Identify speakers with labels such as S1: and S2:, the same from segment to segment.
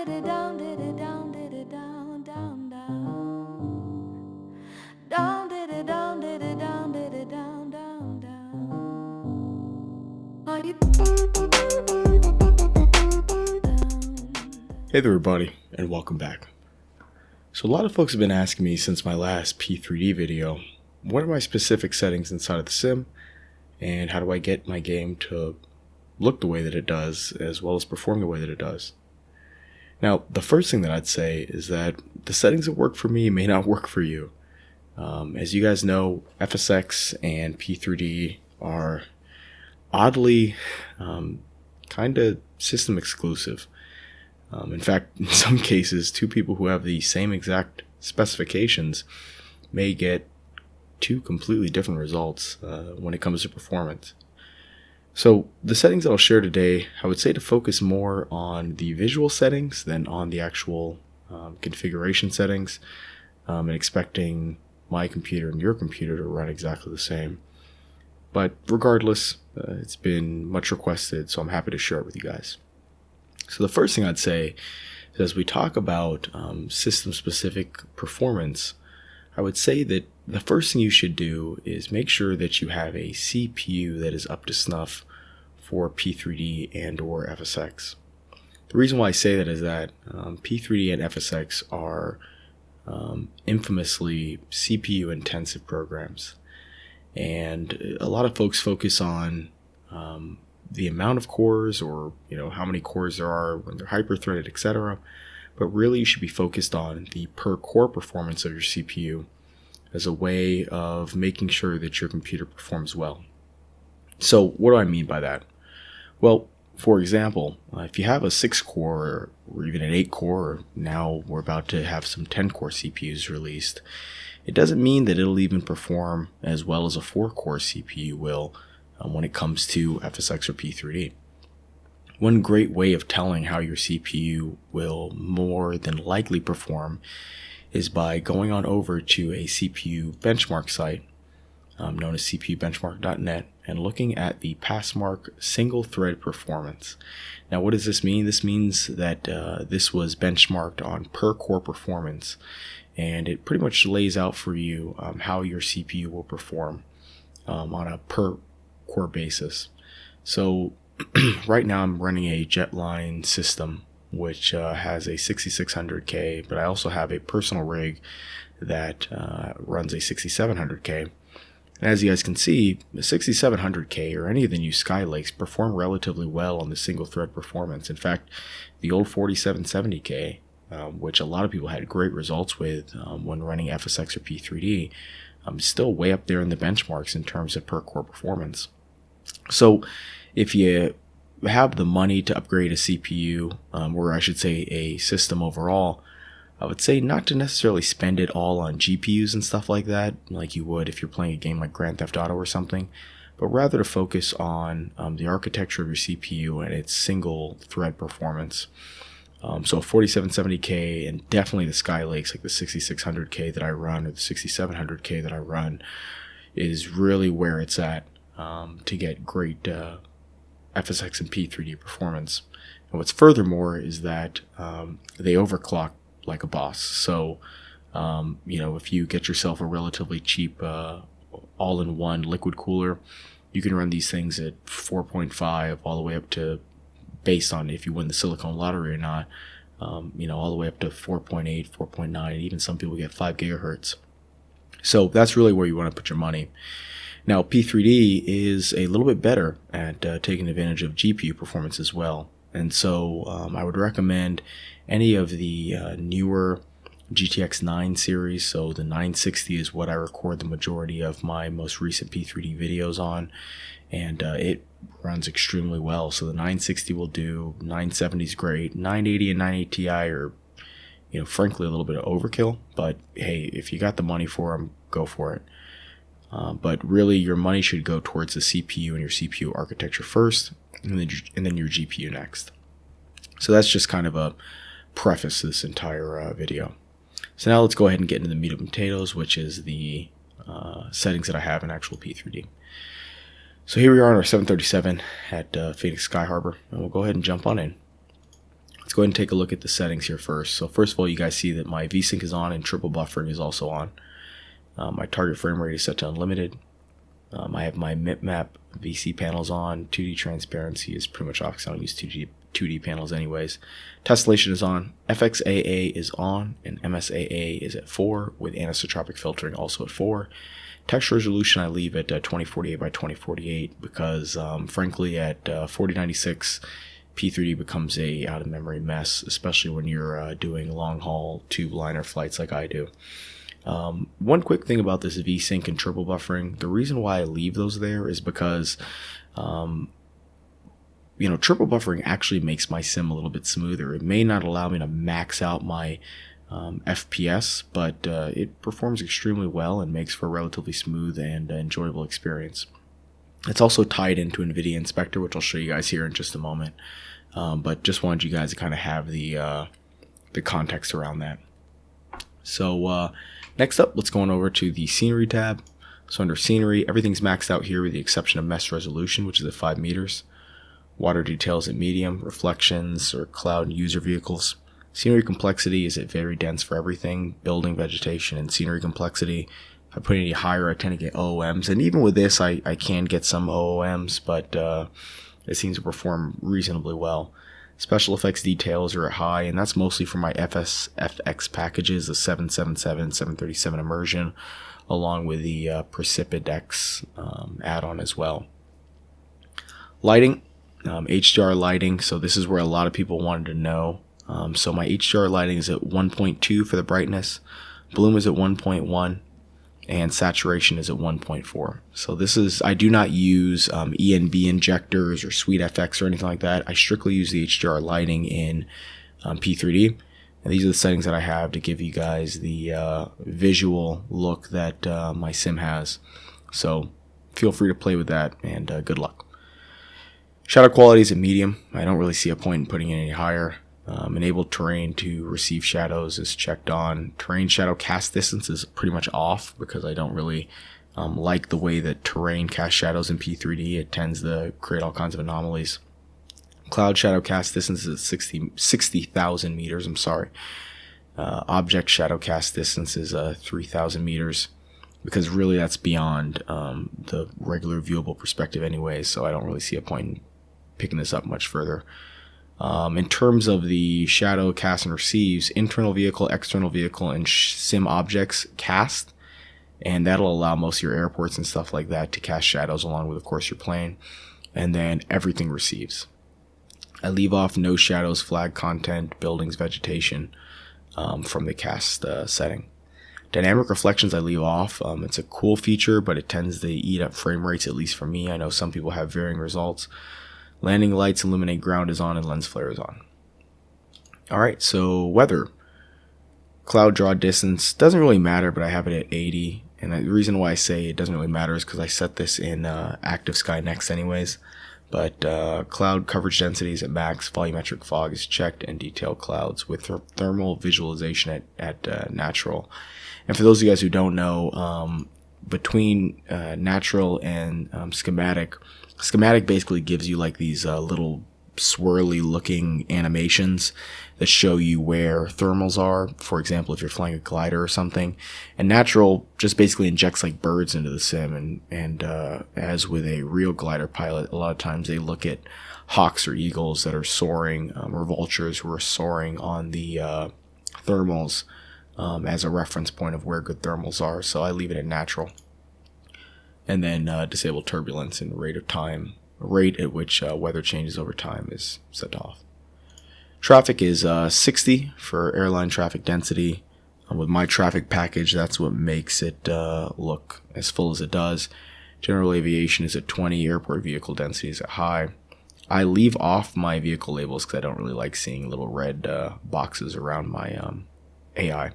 S1: diddy down, diddy down, diddy down, down, down. Down, diddy down, diddy down, diddy down, down, down. Are you
S2: Hey there everybody, and welcome back. So a lot of folks have been asking me since my last P3D video, what are my specific settings inside of the sim, and how do I get my game to look the way that it does, as well as perform the way that it does. Now, the first thing that I'd say is that the settings that work for me may not work for you. As you guys know, FSX and P3D are oddly kind of system exclusive. In fact, in some cases, two people who have the same exact specifications may get two completely different results when it comes to performance. So the settings that I'll share today, I would say to focus more on the visual settings than on the actual configuration settings, and expecting my computer and your computer to run exactly the same. But regardless, it's been much requested, so I'm happy to share it with you guys. So the first thing I'd say is, as we talk about system-specific performance, I would say that the first thing you should do is make sure that you have a CPU that is up to snuff for P3D and or FSX. The reason why I say that is that P3D and FSX are infamously CPU-intensive programs. And a lot of folks focus on the amount of cores, or how many cores there are when they're hyper-threaded, etc. But really you should be focused on the per core performance of your CPU as a way of making sure that your computer performs well. So what do I mean by that? Well, for example, if you have a 6-core or even an 8-core, or now we're about to have some 10-core CPUs released, it doesn't mean that it'll even perform as well as a 4-core CPU will when it comes to FSX or P3D. One great way of telling how your CPU will more than likely perform is by going on over to a CPU benchmark site known as cpubenchmark.net and looking at the Passmark single thread performance. Now, what does this mean? This means that this was benchmarked on per core performance, and it pretty much lays out for you how your CPU will perform on a per core basis. So right now I'm running a Jetline system which has a 6600K, but I also have a personal rig that runs a 6700K. And as you guys can see, the 6700K or any of the new Skylakes perform relatively well on the single thread performance. In fact, the old 4770K, which a lot of people had great results with when running FSX or P3D, is still way up there in the benchmarks in terms of per core performance. So if you have the money to upgrade a CPU, or I should say a system overall, I would say not to necessarily spend it all on GPUs and stuff like that, like you would if you're playing a game like Grand Theft Auto or something, but rather to focus on the architecture of your CPU and its single thread performance. So 4770K and definitely the Skylakes like the 6600K that I run or the 6700K that I run is really where it's at to get great FSX and P3D performance. And what's furthermore is that they overclock like a boss. So if you get yourself a relatively cheap all-in-one liquid cooler, you can run these things at 4.5 all the way up to, based on if you win the silicone lottery or not, all the way up to 4.8, 4.9, even some people get 5 gigahertz. So that's really where you want to put your money. Now, P3D is a little bit better at taking advantage of GPU performance as well. And so I would recommend any of the newer GTX 9 series. So the 960 is what I record the majority of my most recent P3D videos on. And it runs extremely well. So the 960 will do, 970 is great. 980 and 980 Ti are, frankly, a little bit of overkill. But hey, if you got the money for them, go for it. But really, your money should go towards the CPU and your CPU architecture first, and then your GPU next. So that's just kind of a preface to this entire video. So now let's go ahead and get into the meat and potatoes, which is the settings that I have in actual P3D. So here we are on our 737 at Phoenix Sky Harbor, and we'll go ahead and jump on in. Let's go go ahead and take a look at the settings here first. So first of all, you guys see that my VSync is on and triple buffering is also on. My target frame rate is set to unlimited. I have my mipmap VC panels on. 2D transparency is pretty much off because I don't use 2D panels anyways. Tessellation is on. FXAA is on, and MSAA is at 4, with anisotropic filtering also at 4. Texture resolution I leave at 2048 by 2048 because, frankly, at 4096, P3D becomes a out-of-memory mess, especially when you're doing long-haul tube liner flights like I do. One quick thing about this VSync and triple buffering, the reason why I leave those there is because, triple buffering actually makes my sim a little bit smoother. It may not allow me to max out my FPS, but it performs extremely well and makes for a relatively smooth and enjoyable experience. It's also tied into NVIDIA Inspector, which I'll show you guys here in just a moment. But just wanted you guys to kind of have the context around that. So next up, let's go on over to the Scenery tab. So under Scenery, everything's maxed out here with the exception of Mesh Resolution, which is at 5 meters. Water details at medium, reflections or cloud and user vehicles. Scenery complexity is at very dense for everything, building, vegetation, and scenery complexity. If I put any higher, I tend to get OOMs, and even with this, I can get some OOMs, but it seems to perform reasonably well. Special effects details are at high, and that's mostly for my FX packages, the 777, 737 immersion, along with the Precipidex add-on as well. Lighting, HDR lighting, so this is where a lot of people wanted to know. So my HDR lighting is at 1.2 for the brightness, bloom is at 1.1, and saturation is at 1.4. So this is, I do not use ENB injectors or SweetFX or anything like that. I strictly use the HDR lighting in P3D. And these are the settings that I have to give you guys the visual look that my sim has. So feel free to play with that, and good luck. Shadow quality is at medium. I don't really see a point in putting it any higher. Enabled terrain to receive shadows is checked on. Terrain shadow cast distance is pretty much off because I don't really like the way that terrain casts shadows in P3D. It tends to create all kinds of anomalies. Cloud shadow cast distance is at 60,000 meters. Object shadow cast distance is 3,000 meters because really that's beyond the regular viewable perspective anyways, so I don't really see a point in picking this up much further. In terms of the shadow cast and receives, internal vehicle, external vehicle, and sim objects cast, and that'll allow most of your airports and stuff like that to cast shadows along with, of course, your plane, and then everything receives. I leave off no shadows, flag content, buildings, vegetation from the cast setting. Dynamic reflections I leave off. It's a cool feature, but it tends to eat up frame rates, at least for me. I know some people have varying results. Landing lights illuminate ground is on and lens flare is on. Alright, so weather. Cloud draw distance doesn't really matter, but I have it at 80. And the reason why I say it doesn't really matter is because I set this in active sky next anyways. But cloud coverage density is at max, volumetric fog is checked, and detailed clouds with thermal visualization at natural. And for those of you guys who don't know, between natural and schematic basically gives you like these little swirly looking animations that show you where thermals are. For example, if you're flying a glider or something, and natural just basically injects like birds into the sim, and as with a real glider pilot, a lot of times they look at hawks or eagles that are soaring, or vultures who are soaring on the thermals as a reference point of where good thermals are. So I leave it at natural. And then disable turbulence and rate at which weather changes over time is set off. Traffic is 60 for airline traffic density. With my traffic package, that's what makes it look as full as it does. General aviation is at 20, airport vehicle density is at high. I leave off my vehicle labels because I don't really like seeing little red boxes around my AI.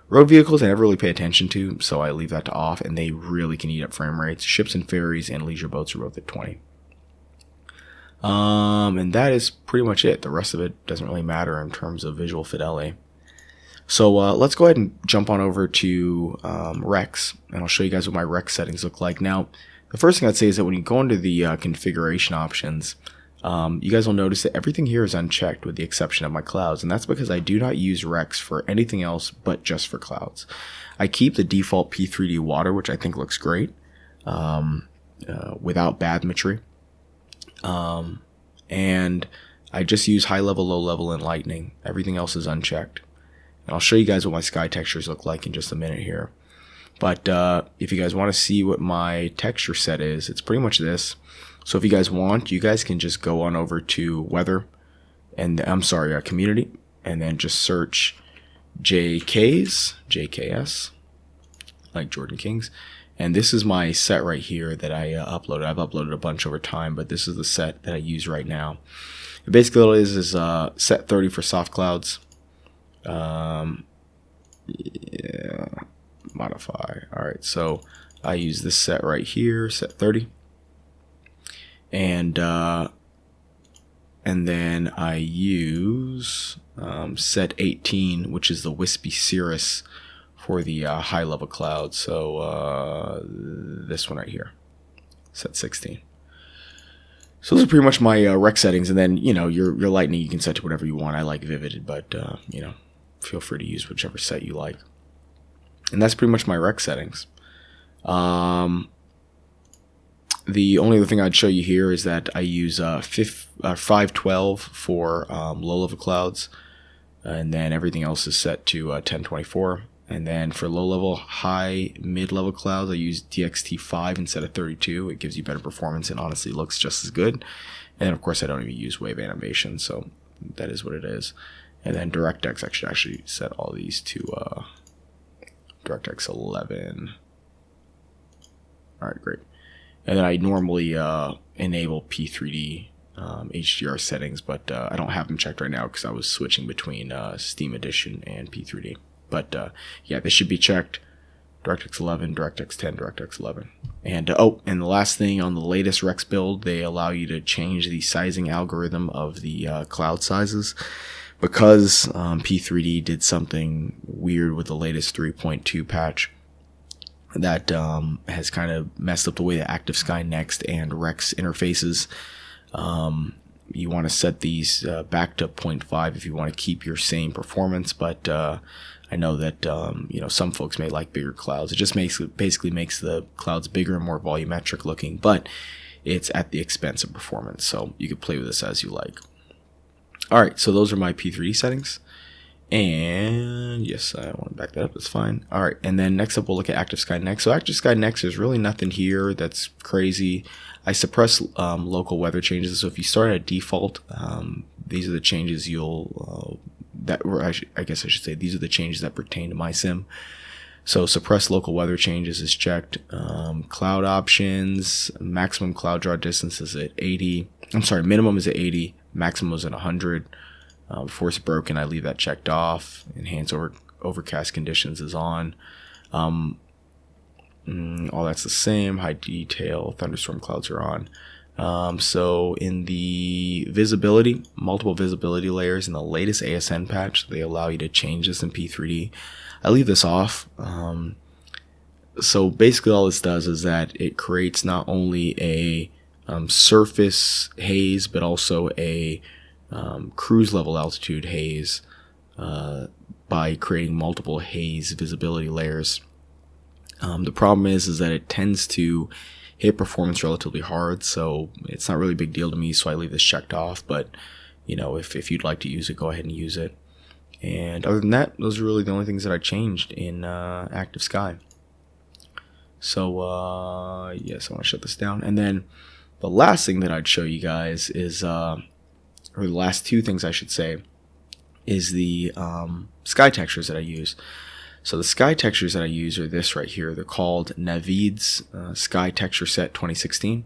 S2: Road vehicles I never really pay attention to, so I leave that to off, and they really can eat up frame rates. Ships and ferries and leisure boats are both at 20. And that is pretty much it. The rest of it doesn't really matter in terms of visual fidelity. So let's go ahead and jump on over to Rex, and I'll show you guys what my Rex settings look like. Now, the first thing I'd say is that when you go into the configuration options, you guys will notice that everything here is unchecked with the exception of my clouds. And that's because I do not use Rex for anything else but just for clouds. I keep the default P3D water, which I think looks great, without bathymetry. And I just use high level, low level, and lightning. Everything else is unchecked. And I'll show you guys what my sky textures look like in just a minute here. But if you guys want to see what my texture set is, it's pretty much this. So if you guys want, you guys can just go on over to weather and community, and then just search JKS, like Jordan Kings. And this is my set right here that I uploaded. I've uploaded a bunch over time, but this is the set that I use right now. And basically all it is set 30 for soft clouds. Yeah, modify. All right, so I use this set right here, set 30. And then I use set 18, which is the wispy cirrus for the high level cloud. So this one right here, set 16. So those are pretty much my rec settings. And then, you know, your lightning you can set to whatever you want. I like vivid, but you know, feel free to use whichever set you like. And that's pretty much my rec settings. The only other thing I'd show you here is that I use 512 for low level clouds, and then everything else is set to 1024. And then for low level, high, mid level clouds, I use DXT5 instead of 32. It gives you better performance and honestly looks just as good. And then of course I don't even use wave animation, so that is what it is. And then DirectX, I should actually set all these to DirectX 11. All right, great. And then I normally enable P3D HDR settings, but I don't have them checked right now because I was switching between Steam Edition and P3D. But yeah, this should be checked. DirectX 11, DirectX 10, DirectX 11. And and the last thing, on the latest Rex build, they allow you to change the sizing algorithm of the cloud sizes. Because P3D did something weird with the latest 3.2 patch that has kind of messed up the way the Active Sky Next and Rex interfaces. You want to set these back to 0.5 if you want to keep your same performance, but I know that you know, some folks may like bigger clouds. It just basically makes the clouds bigger and more volumetric looking, but it's at the expense of performance, so you can play with this as you like. All right, so those are my P3D settings. And yes, I want to back that up. That's fine. All right, and then next up, we'll look at Active Sky Next. So Active Sky Next, there's really nothing here that's crazy. I suppress local weather changes. So if you start at default, these are the changes you'll I guess I should say these are the changes that pertain to my sim. So suppress local weather changes is checked. Cloud options, maximum cloud draw distance is at 80. I'm sorry, minimum is at 80. Maximum is at 100. Before it's broken, I leave that checked off. Enhance overcast conditions is on. All that's the same. High detail, thunderstorm clouds are on. So in the visibility, multiple visibility layers in the latest ASN patch, they allow you to change this in P3D. I leave this off. So basically all this does is that it creates not only a surface haze, but also a cruise level altitude haze by creating multiple haze visibility layers. The problem is that it tends to hit performance relatively hard, so it's not really a big deal to me, so I leave this checked off. But you know, if you'd like to use it, go ahead and use it. And other than that, those are really the only things that I changed in Active Sky. So yes, I want to shut this down. And then the last thing that I'd show you guys is, or the last two things I should say, is the sky textures that I use. So the sky textures that I use are this right here. They're called Navid's Sky Texture Set 2016.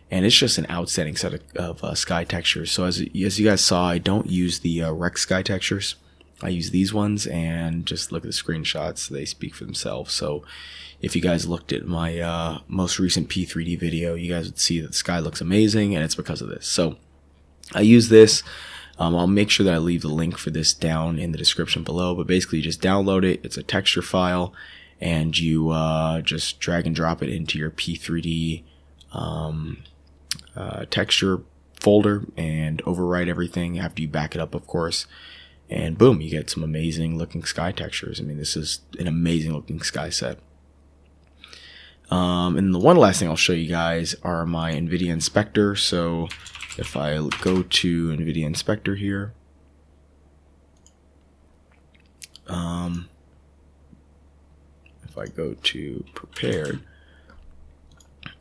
S2: And it's just an outstanding set of sky textures. So as you guys saw, I don't use the Rex sky textures. I use these ones, and just look at the screenshots. They speak for themselves. So if you guys looked at my most recent P3D video, you guys would see that the sky looks amazing, and it's because of this. So I use this. I'll make sure that I leave the link for this down in the description below, but basically you just download it. It's a texture file, and you just drag and drop it into your P3D texture folder and overwrite everything after you back it up, of course. And boom, you get some amazing looking sky textures. I mean, this is an amazing looking sky set. And the one last thing I'll show you guys are my NVIDIA Inspector. So if I go to NVIDIA Inspector here, if I go to prepared,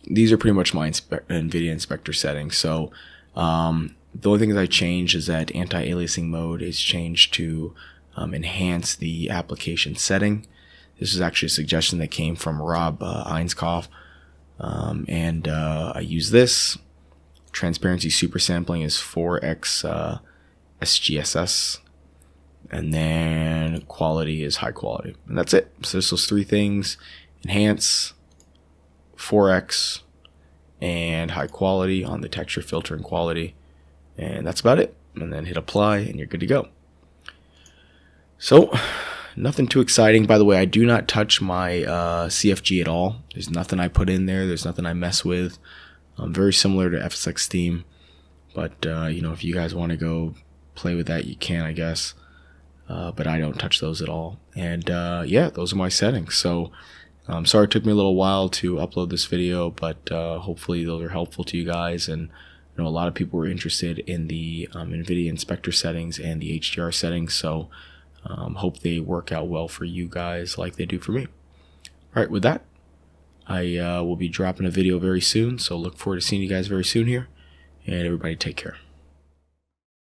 S2: these are pretty much my NVIDIA Inspector settings. So the only things I changed is that anti-aliasing mode is changed to enhance the application setting. This is actually a suggestion that came from Rob Einskopf, and I use this. Transparency super sampling is 4x SGSS, and then quality is high quality, and that's it. So this those three things: enhance, 4x, and high quality on the texture, filter, and quality, and that's about it. And then hit apply, and you're good to go. So nothing too exciting. By the way, I do not touch my CFG at all. There's nothing I put in there. There's nothing I mess with. Very similar to FSX theme, but you know, if you guys want to go play with that, you can, I guess. But I don't touch those at all. And yeah, those are my settings. So I'm sorry it took me a little while to upload this video, but hopefully those are helpful to you guys. And I know a lot of people were interested in the NVIDIA Inspector settings and the HDR settings. So hope they work out well for you guys like they do for me. All right, with that, I will be dropping a video very soon. So look forward to seeing you guys very soon here. And everybody take care.